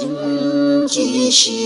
bakin kishi.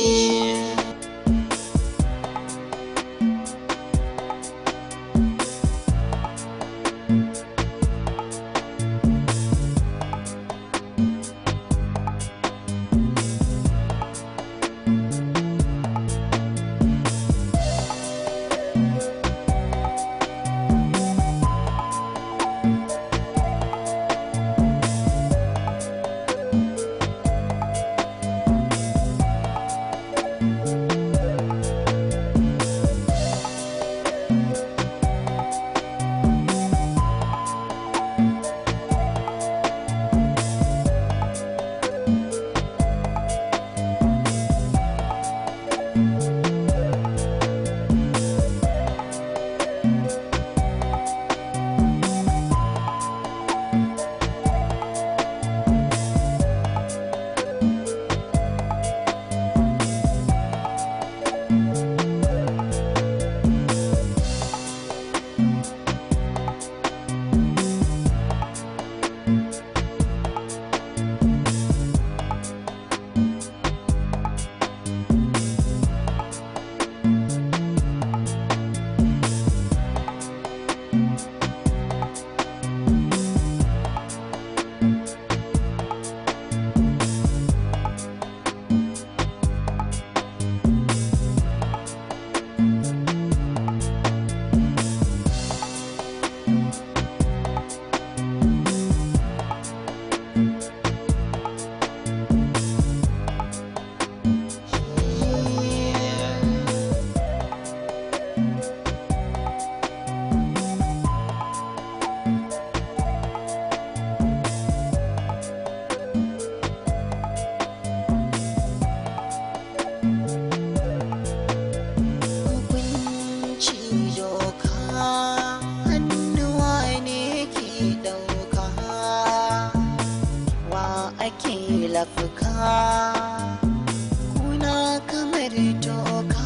Kuna kamar toka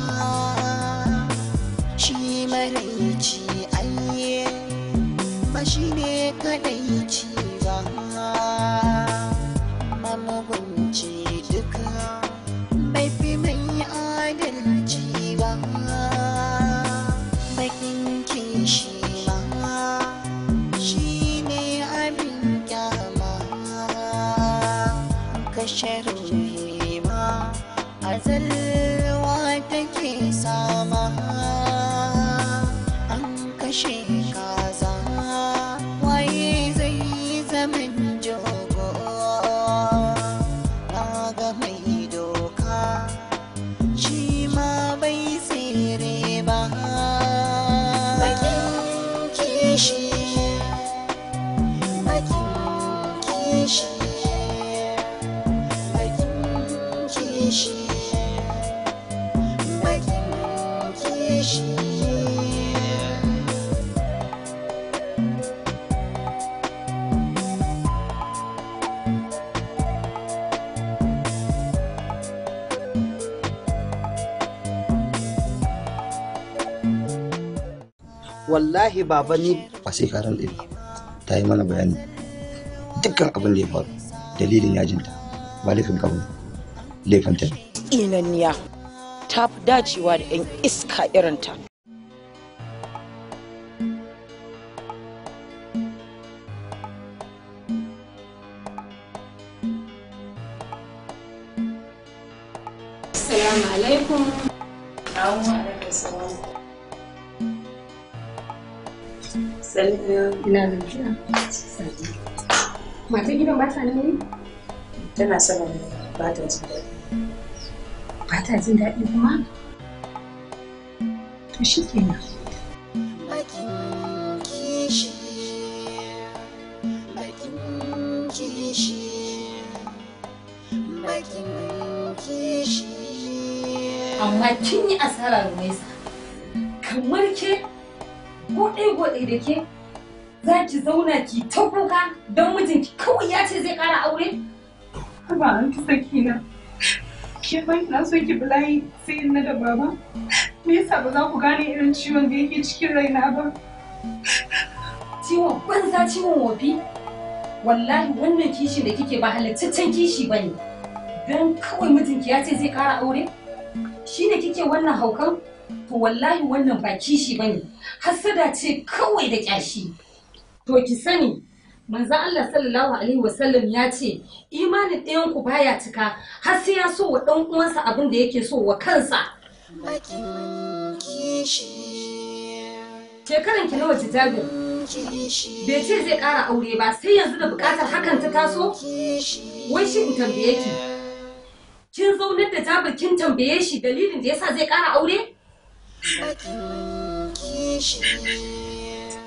shi maraici ayye ba shi ne kadai ci ba mamugunci duka bai fi mai adalci ba bakin kishi ma shi ne abin kyama kashe ruhi ma azalwa take sama an kashe kaza waye zai zaman jogo na ga mai doka shi ma bai tsere ba bakin kishi bakin kishi wallahi baba ni ba sai karan ɗin ta yi mana bayani dukkan abin da ya faru dalilin yajinta ba laifin ka bane laifin ta inanniya ta fi dacewa da 'yan iska irinta. Assalamu alaikum. Ina gajiya. Matan gidan ba ta nan ne? Tana sanar ba ta jin daɗi. Ba ta jin daɗi kuma? To shi kenan. Bakin kishi, bakin kishi, bakin kishi. Amma kin yi asara Rumaisa. Kamar ke goɗe-goɗe da ke za ki zauna ki ta kuka don mijinki kawai ya ce zai ƙara aure? Haba an ki Sakina. Ke ban na so ki bulayi sai na da baba. Me yasa ba za ku gane irin ciwon da yake cikin raina ba? Ciwon banza ciwon wofi? Wallahi wannan kishi da kike ba halittaccen kishi bane. don kawai mijinki ya ce zai ƙara aure? Shi ne kike wannan haukan? To wallahi wannan ba kishi bane, hassada ce kawai da ƙyashi. To ki sani, manzon Allah sallallahu alaihi wasallam ya ce imanin ɗayan ku baya cika har sai ya so wa ɗan uwansa abin da yake so wa kansa. Shekaran ki nawa Jabir? Bai ce zai ƙara aure ba sai yanzu da buƙatar hakan ta taso? Wai shi in tambaye ki. Kin zaunar da Jabir kin tambaye shi dalilin da yasa zai ƙara aure?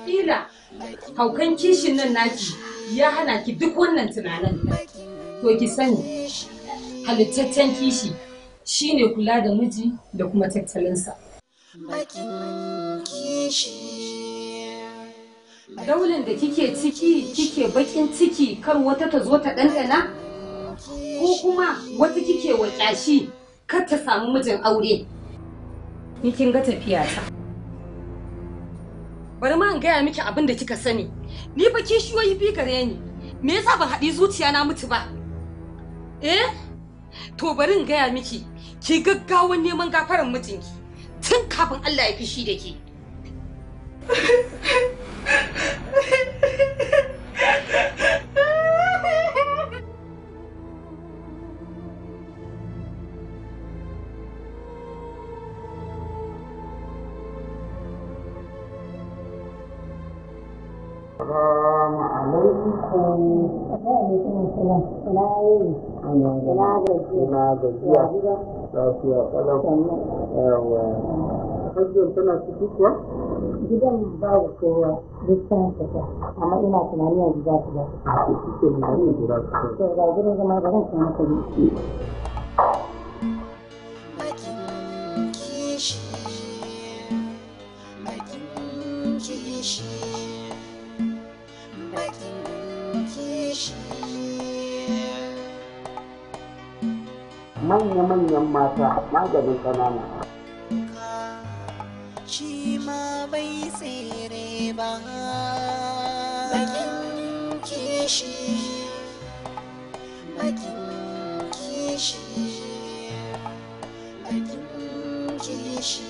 Ila haukan kishin nan naki ya hana ki duk wannan tunanin. To ki sani, halittaccen kishi shine kula da miji da kuma tattalinsa. Daular da kike ciki kike bakin ciki kar wata ta zo ta ɗanɗana? Ko kuma wata kike wa ƙyashi kar ta samu mijin aure? Ni kin ga tafiyata. Bari ma in gaya miki abin da kika sani. Ni fa kishiyoyi bi gare ni. Me yasa ban haɗi zuciya na mutu ba? To bari in gaya miki, ki gaggawan neman gafaran mijinki tun kafin Allah ya fishi da ke. Assalamu alaikum. Ina gajiya. Lafiya kalau. Yawa. Hajjin tana ciki kuwa? Gidan babu kowa duk san fita, amma ina tunanin yanzu za ta zo. Kike ne ne jira ka. To ga gidan zama ba zan ci maka ni. Manya-manyan mata maganin ƙanana. Shi ma bai tsere ba, bakin kishi, bakin kishi, bakin kishi,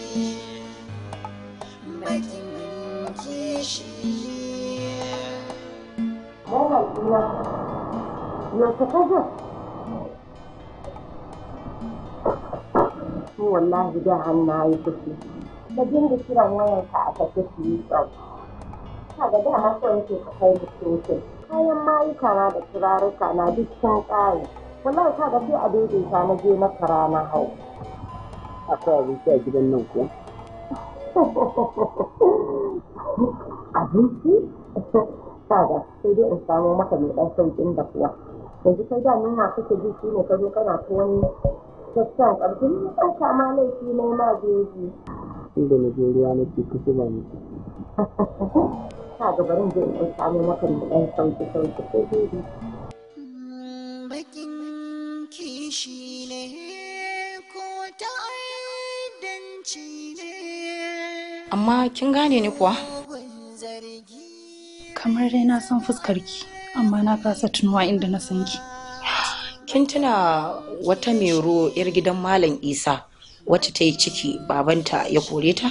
bakin kishi. Mama ina, yaushe ka zo? Wallahi da hannu yi kuɗi. Da dinga kiran wayarka a tafi su yi tsau. Kaga dama so yake ka kai da sosai. Kayan mayuka na da turaruka na duk sun ƙare. Wallahi kaga sai a daidaita na je na kara na hau. Akwai abinci a gidan nan kuwa? Abinci? Kaga sai dai in samu maka mai ɗan sauƙin da kuwa. Yanzu kai da nuna kake ji shi ne ka zo kana ta wani sassan ƙarfi ne ɗauka ma laifi ne ma jeji. Inda na je ruwa nake kusa ba ni. Ka ga barin je in samu maka mai ɗan sauƙi ko jeji. Bakin kishi ne ko ta'addanci ne. Amma kin gane ni kuwa? Kamar dai na san fuskarki, amma na kasa tunuwa inda na san ki. Kin tuna wata mero 'yar gidan Malam Isa wacce ta yi ciki babanta ya kore ta?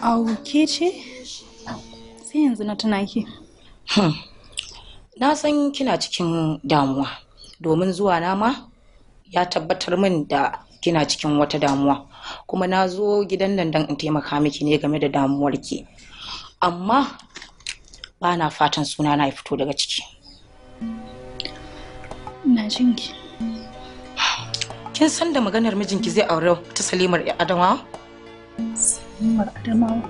Au, ke ce? Sai yanzu na tuna ki. Na san kina cikin damuwa domin zuwa na ma ya tabbatar min da kina cikin wata damuwa, kuma na zo gidan nan don in taimaka miki ne game da damuwarki, amma ba na fatan suna na ya fito daga ciki. Ina jinki. Kin san da maganar mijinki zai aure ta Salimar Adamawa? Salimar Adamawa?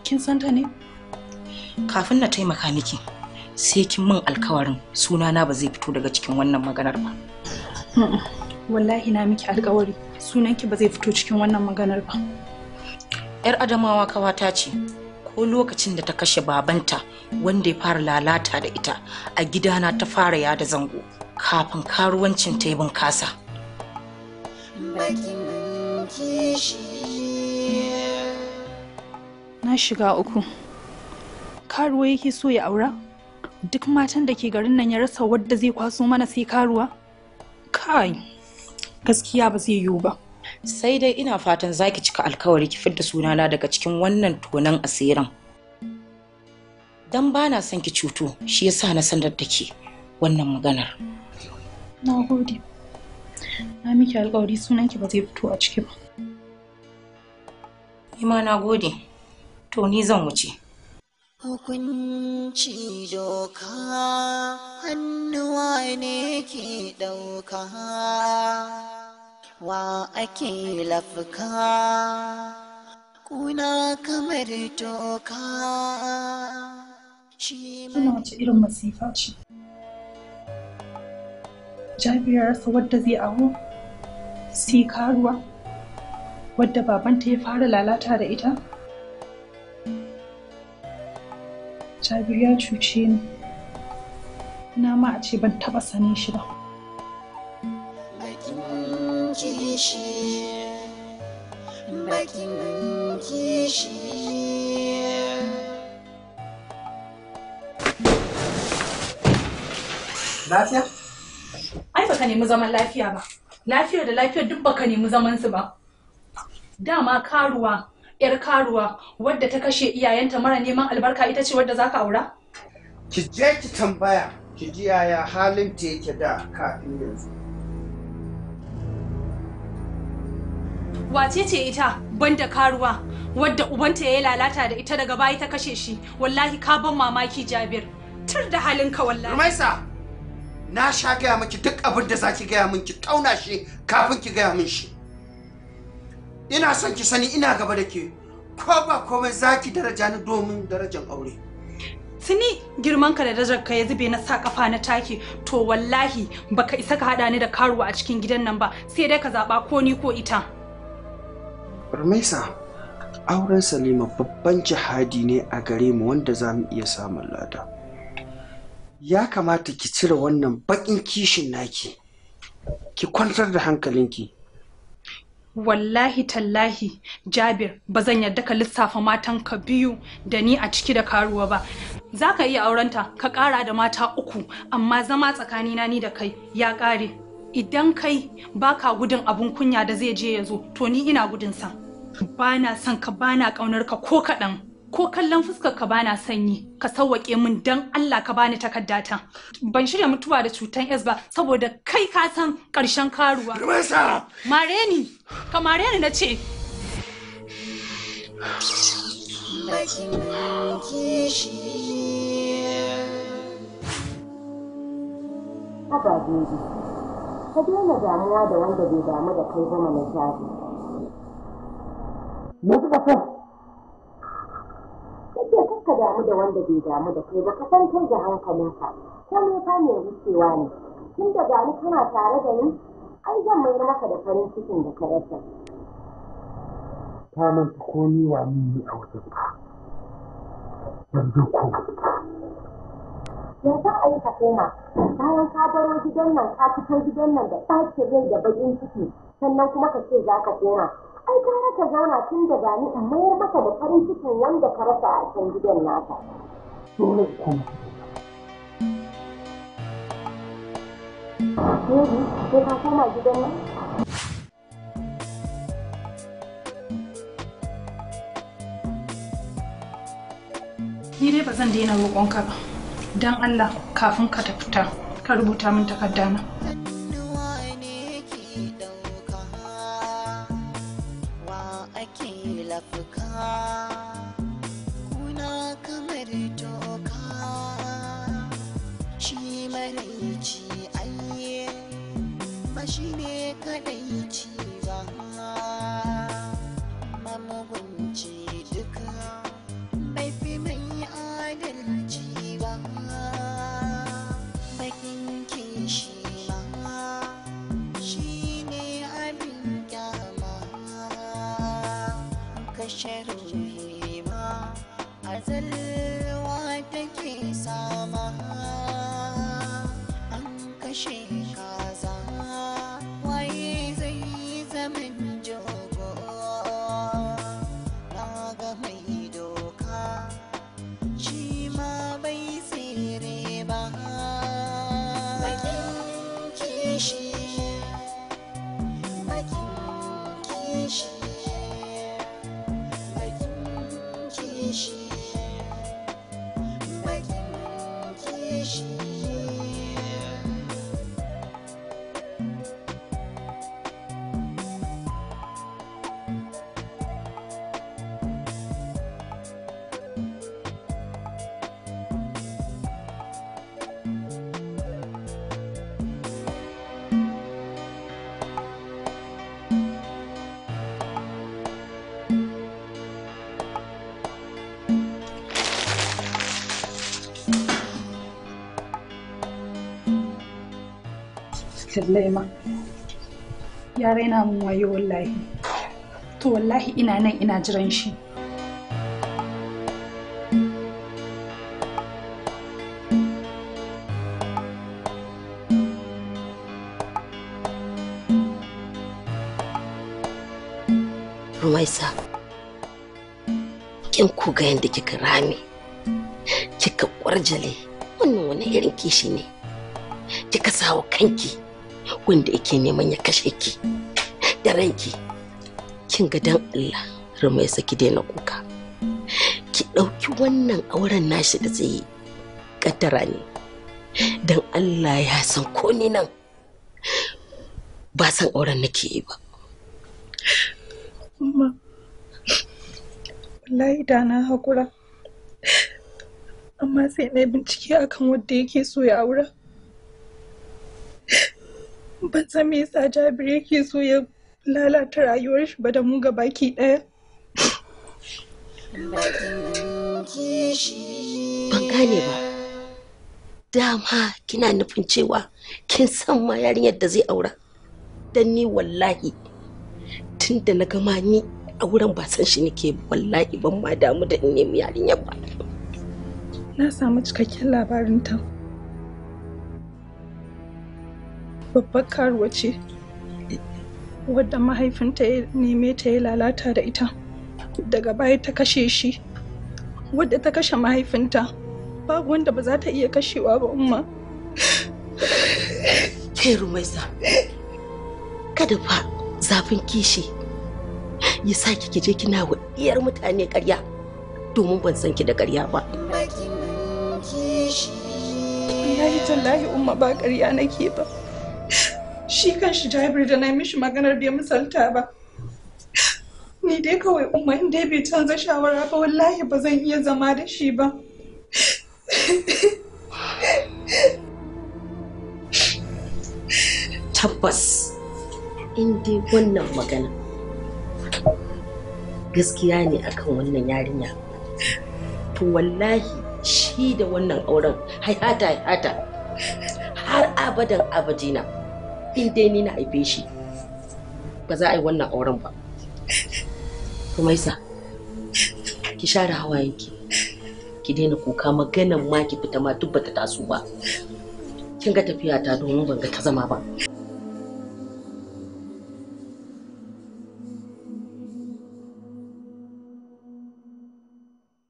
Kin san ta ne? Kafin na taimaka miki sai kin min alkawarin sunana ba zai fito daga cikin wannan maganar ba. Wallahi na miki alkawari sunanki ba zai fito cikin wannan maganar ba. 'Yar Adamawa kawata ce, ko lokacin da ta kashe babanta wanda ya fara lalata da ita a gidana ta fara yada zango kafin karuwancin ta yi bunkasa. Na shiga uku. Karuwa yake so ya aura? duk matan da ke garin nan ya rasa wadda zai kwaso mana sai karuwa? Kai, gaskiya ba zai yiwu ba. Sai dai ina fatan zaki cika alkawari ki fidda sunana daga cikin wannan tonan asirin. Dan bana son ki cuto, shi yasa na sanar da ke wannan maganar. Na gode. Na miki alkawari sunanki ba zai fito a ciki ba. Ima na gode. To ni zan wuce. Hukunci doka hannuwa ne ke ɗauka, wa ake lafka kuna kamar toka. Ina wace irin masifa ce? Jabiru ya rasa wadda zai aho, sai karuwa wadda babanta ya fara lalata da ita. Jabiru ya cuce ni, ina ma a ce ban taba sanin shi ba. Bakin kishi, bakin kishi. Lafiya? Ai baka nemi zaman lafiya ba. Lafiyar da lafiyar duk baka nemi zaman su ba. Dama karuwa, yar karuwa wadda ta kashe iyayenta mara neman albarka ita ce wadda zaka aura? Ki je ki tambaya, ki ji yaya halin ta yake da kafin yanzu. Wace ce ita banda karuwa wadda ubanta ya lalata da ita daga baya ta kashe shi? Wallahi ka ban mamaki Jabir. Tur da halinka wallahi. Rumaisa, na sha gaya miki duk abin da zaki gaya min ki tauna shi kafin ki gaya min shi. Ina son ki sani ina gaba da ke, ko ba komai zaki daraja ni domin darajar aure. Tuni girmanka da darajarka ya zube na sa kafa na take, to wallahi baka isa ka hada ni da karuwa a cikin gidan nan ba, sai dai ka zaba ko ni ko ita. Rumaisa, auren Salima babban jihadi ne a gare mu wanda za mu iya samun lada. Ya kamata ki cire wannan bakin kishin naki, ki kwantar da hankalinki. Wallahi tallahi Jabir, ba zan yarda ka lissafa matanka biyu da ni a ciki da karuwa ba. Za ka iya aurenta ka ƙara da mata 3, amma zama tsakanina ni da kai ya ƙare. Idan kai baka gudun abun kunya da zai je ya zo, to ni ina gudun sa. Bana son ka, bana ƙaunar ka ko kaɗan. Ko kallon fuskar ka bana sanyi, ka sawwake min dan Allah ka bani takaddata. Ban shirya mutuwa da cutan S ba saboda kai ka san ƙarshen karuwa. Rumaisa! Mareni, ka mareni na ce. Bakin kishi. Haba Bebi, ka daina damuwa da wanda bai damu da kai zama na Jabi. Me kuka so? Kace kakka damu da wanda bai damu da kai ba, ka san kai da hankalinka. Ko me fa mai wucewa ne? Tun da gani kana tare da ni, ai zan mai maka da farin cikin da ka rasa. Ta manta ko ni wa ni a wajen ka. Yanzu ko. Ya za a yi ka koma, bayan ka baro gidan nan ka fito gidan nan da ɓacin rai da baƙin ciki, sannan kuma ka ce za ka koma. Ai gara ka zauna tun da gani in mayar maka da farin cikin wanda ka rasa a can gidan naka. Dole kuma. Baby, sai ka koma gidan nan? Ni dai ba zan daina roƙonka ba. Dan Allah kafin ka ta fita, ka rubuta min takardana. Hannuwa ne ke ɗauka, wa ake lafka kuna kamar toka. Shi maraici aiye ba shi ne kadaici ba, mamugunci duka bai fi mai adalci ba. Bakin kishi ma shi ne abin kyama, kashe ruhi ma azalwa take sama. An kashe kaza waye zai zaman jogo, na ga mai doka shi ma bai tsere kishi, bakin kishi, bakin kishi, bakin kishi. Lallai ma ya raina mun wayo wallahi, to wallahi ina nan ina jiran shi. Rumaisa, kin ku ga yadda kika rame, kika kwarjale, wannan wani irin kishi ne kika sawa kanki wanda yake neman ya kashe ki da ranki. Kin ga dan Allah Rumaisa ki daina kuka, ki ɗauki wannan auren nashi da zai yi kaddara ne. Dan Allah ya san ko ni nan ba san auren nake yi ba. Amma wallahi da na haƙura, amma sai na bincike akan wanda yake so ya aura. Ban san me yasa Jabir yake so ya lalata rayuwar shi ba da mu baki ɗaya. Ban gane ba. Dama kina nufin cewa kin san ma yarinyar da zai aura? Dan ni wallahi tun da na gama ni auren ba san shi nake, wallahi ban ma damu da in nemi yarinyar ba. Na samu cikakken labarin ta. Babbar karuwa ce wadda mahaifinta ya neme ta ya lalata da ita, daga baya ta kashe shi. Wadda ta kashe mahaifinta babu wanda ba za ta iya kashewa ba umma. Ke Rumaisa, kada fa zafin kishi ya sa ki je kina wa iyar mutane ƙarya, domin ban san ki da ƙarya ba. Wallahi tallahi umma ba ƙarya nake ba. Shi kanshi Jabir da na mishi maganar bai misalta ba. Ni dai kawai umma in dai bai canza shawara ba wallahi ba zan iya zama da shi ba. Tabbas in dai wannan magana gaskiya ne akan wannan yarinya, to wallahi shi da wannan auren haihata har abadan abadina. In dai ni na haife shi ba za a yi wannan auren ba. Rumaisa, ki share hawayenki, ki daina kuka, maganan ma ki fita ma duk bata taso ba. Kin ga tafiya ta domin ban ga ta zama ba.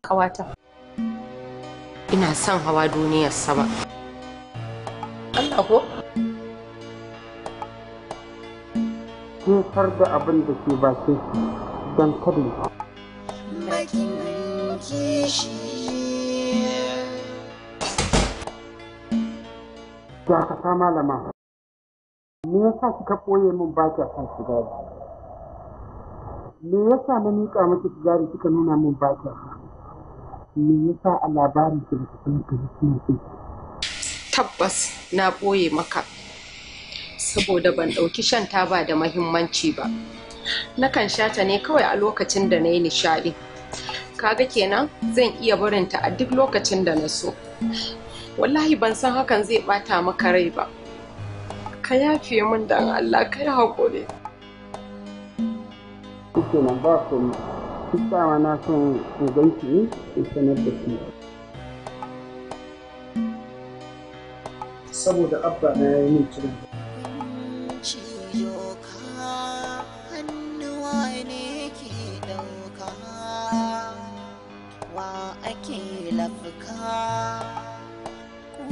Kawata, ina son hawa duniyar sama. Allah ko? Jefar da abin da ke bakin shi don kada ya bakin kishi. Ya ka ta malama, me yasa kika ɓoye min ba kya son sigari? Me yasa na miƙa miki sigari kika nuna min ba kya son? Me yasa a labarin ki da kusan ki? Tabbas na ɓoye maka, saboda ban ɗauki shan taba da mahimmanci ba. Nakan sha ta ne kawai a lokacin da na yi nishaɗi. Kaga kenan zan iya barinta a duk lokacin da na so. Wallahi ban san hakan zai ɓata maka rai ba. Ka yafe min dan Allah, ka yi haƙuri. Kuke nan ba ku dama na son in ganki ne in sanar da ki. Saboda abba na ya yi min kiran.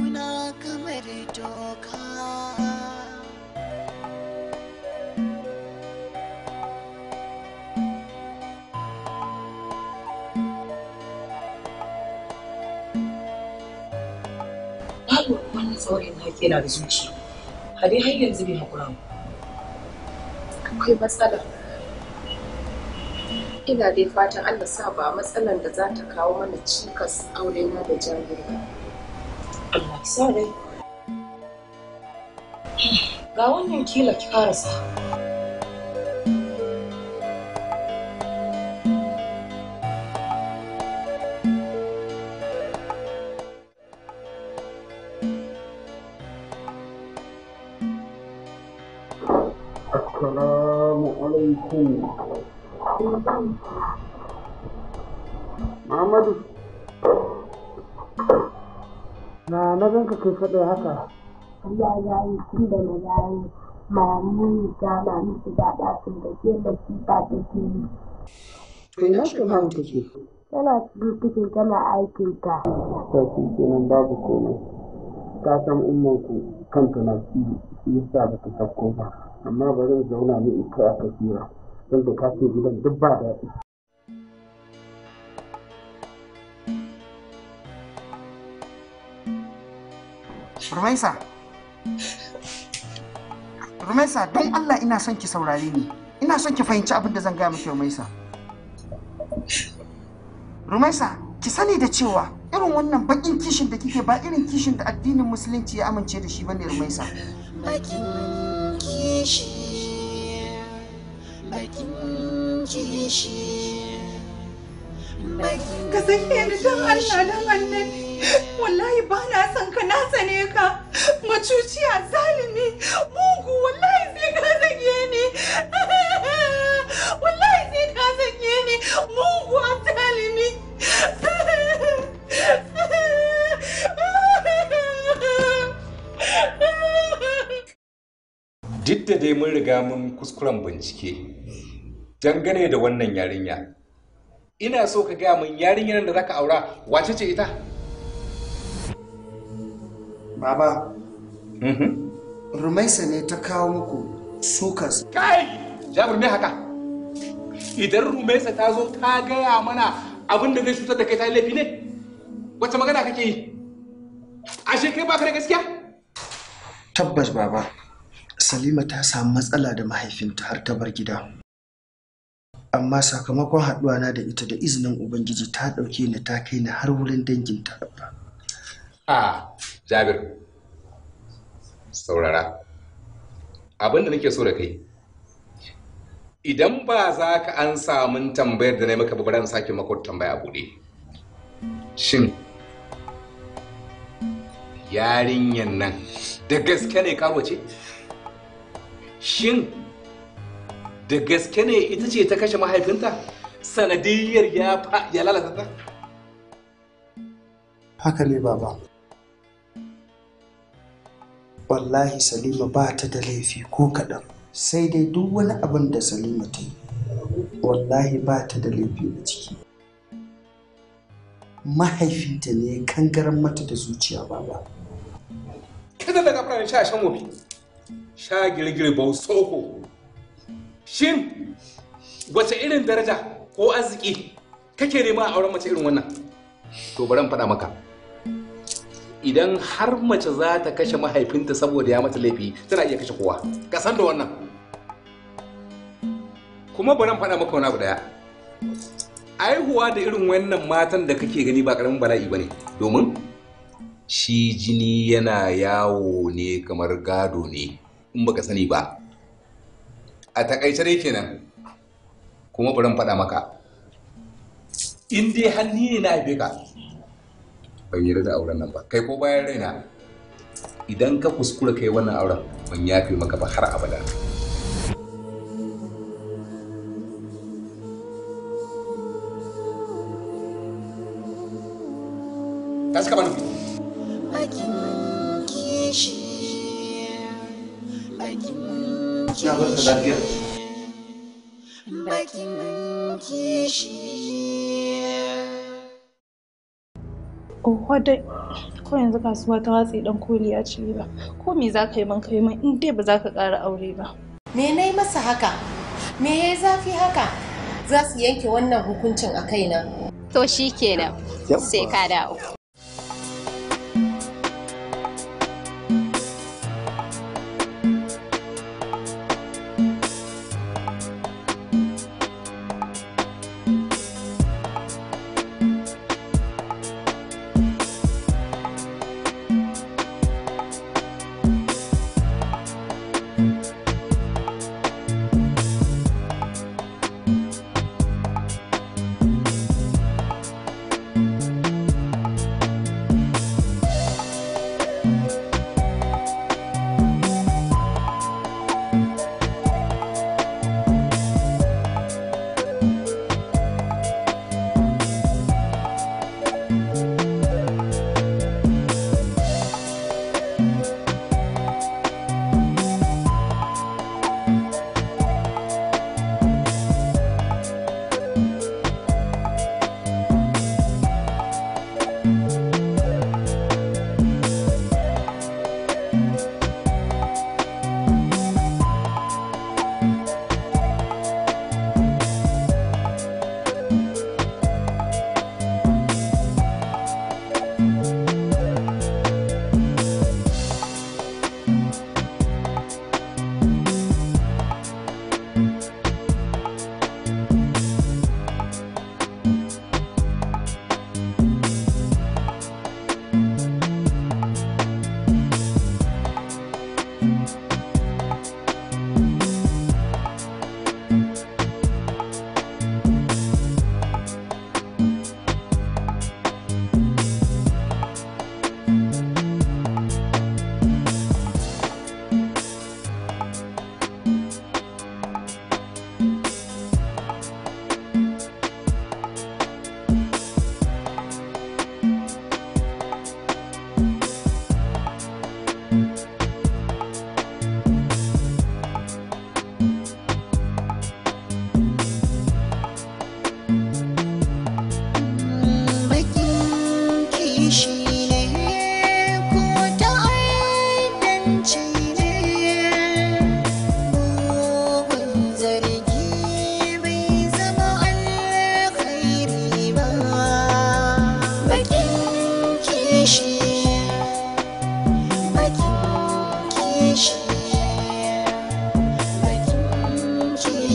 Kuna kamar doka saurayin na yana da zuciya. Hade har yanzu bai haƙura ba. Akwai matsala. Ina dai fatan Allah sa ba matsalan da za ta kawo mana cikas aure na da Jabiru ba. Allah ya sa dai. Ga wannan kila ki karasa. Assalamu alaikum. Muhammadu. Na ganka kai faɗo haka. Allah ya yi tun da na yayi mamu ga na miki da ɗakin da ke da shi ba ta ke yi. To ina shi ba ta ke? Tana cikin gama aikinta. To shi kenan babu komai. Ka san ummanku kanta na ciwo shi yasa ba ta sauko ba. Amma ba zan zauna ne in kai a kasira don da ka ce gidan duk ba daɗi. Rumaisa, don Allah ina son ki saurare ni. Ina son ki fahimci abin da zan gaya miki Rumaisa. Rumaisa, ki sani da cewa irin wannan bakin kishin da kike ba irin kishin da addinin musulunci ya amince da shi bane Rumaisa. Bakin kishi. Ka sake ni don Allah don annabi. Wallahi ba na son ka, na tsane ka. Macuciya zalimi mugu, wallahi sai ka sake ni. Wallahi sai ka sake ni mugu a zalimi. Duk da dai mun riga mun kuskuren bincike dangane da wannan yarinya, ina so ka gaya min yarinyar da zaka aura wace ce ita? Baba, Rumaisa ne ta kawo muku sukas. Kai! Jabir me haka? Idan Rumaisa ta zo ta gaya mana abin da zai cutar da kai ta laifi ne? Wace magana kake yi? Ashe kai baka da gaskiya? Tabbas baba, Salima ta samu matsala da mahaifinta har ta bar gida. Amma sakamakon haɗuwa na da ita da izinin Ubangiji ta ɗauke ni ta kai ni har wurin danginta. Jabir, saurara. Abin da nake so da kai, idan ba za ka an samun tambayar da na maka ba, bari in sake maka tambaya buɗe. Shin yarinyan nan da gaske ne karo ce? Shin da gaske ne ita ce ta kashe mahaifinta sanadiyyar ya lalata ta? Haka ne baba. Wallahi Salima ba ta da laifi ko kaɗan. Sai dai duk wani abin da Salima ta yi, wallahi ba ta da laifi a ciki. Mahaifinta ne kangaran mata da zuciya baba. Kada daga fara sha shan wofi. Sha girgiri bau soko. Shin wace irin daraja ko arziki kake nema a auren mace irin wannan? To bari in faɗa maka. Idan har mace za ta kashe mahaifinta saboda ya mata laifi, tana iya kashe kowa. Ka san da wannan. Kuma bari in faɗa maka wani abu daya. Aihuwa da irin wannan matan da kake gani ba karamin bala'i bane, domin shi jini yana yawo ne kamar gado ne in baka sani ba. A takaice dai kenan. Kuma bari in faɗa maka. In dai hanni ne na haife ka, ban yarda da auren nan ba. Kai ko bayan raina, idan ka kuskura kai wannan auren, ban yafe maka ba har abada. Ka saka mana ya barka lafiya. Oho dai, ko yanzu kasuwa ta watsi dan koli ya ci ba. Ko me za ka yi man kai man in dai ba za ka ƙara aure ba. Me na yi masa haka? Me ya yi zafi haka? Za su yanke wannan hukuncin a kaina. To shi kenan, sai ka dawo.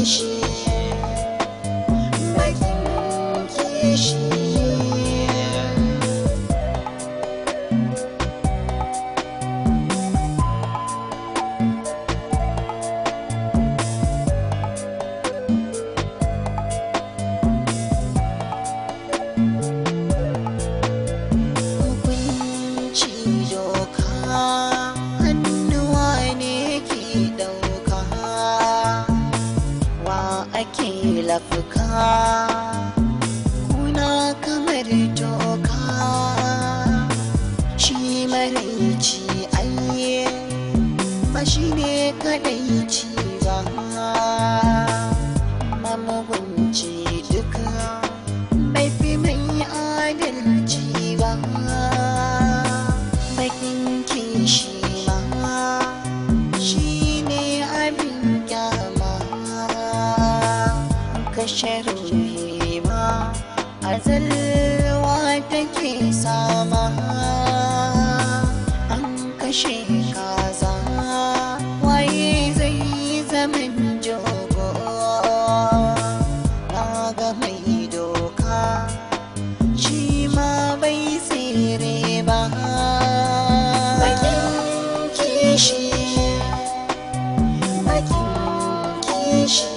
kishi bakin kishi kuna kamar toka shi maraici ayye ba shi ne kadai ci ba mamugunci duka bai fi mai adalci ba bakin kishi ma shi ne abin kyama kashe ruhi ma azalwa take sama an kashe kaza waye zai zaman jogo na ga mai doka shi ma bai tsere ba bakin kishi bakin kishi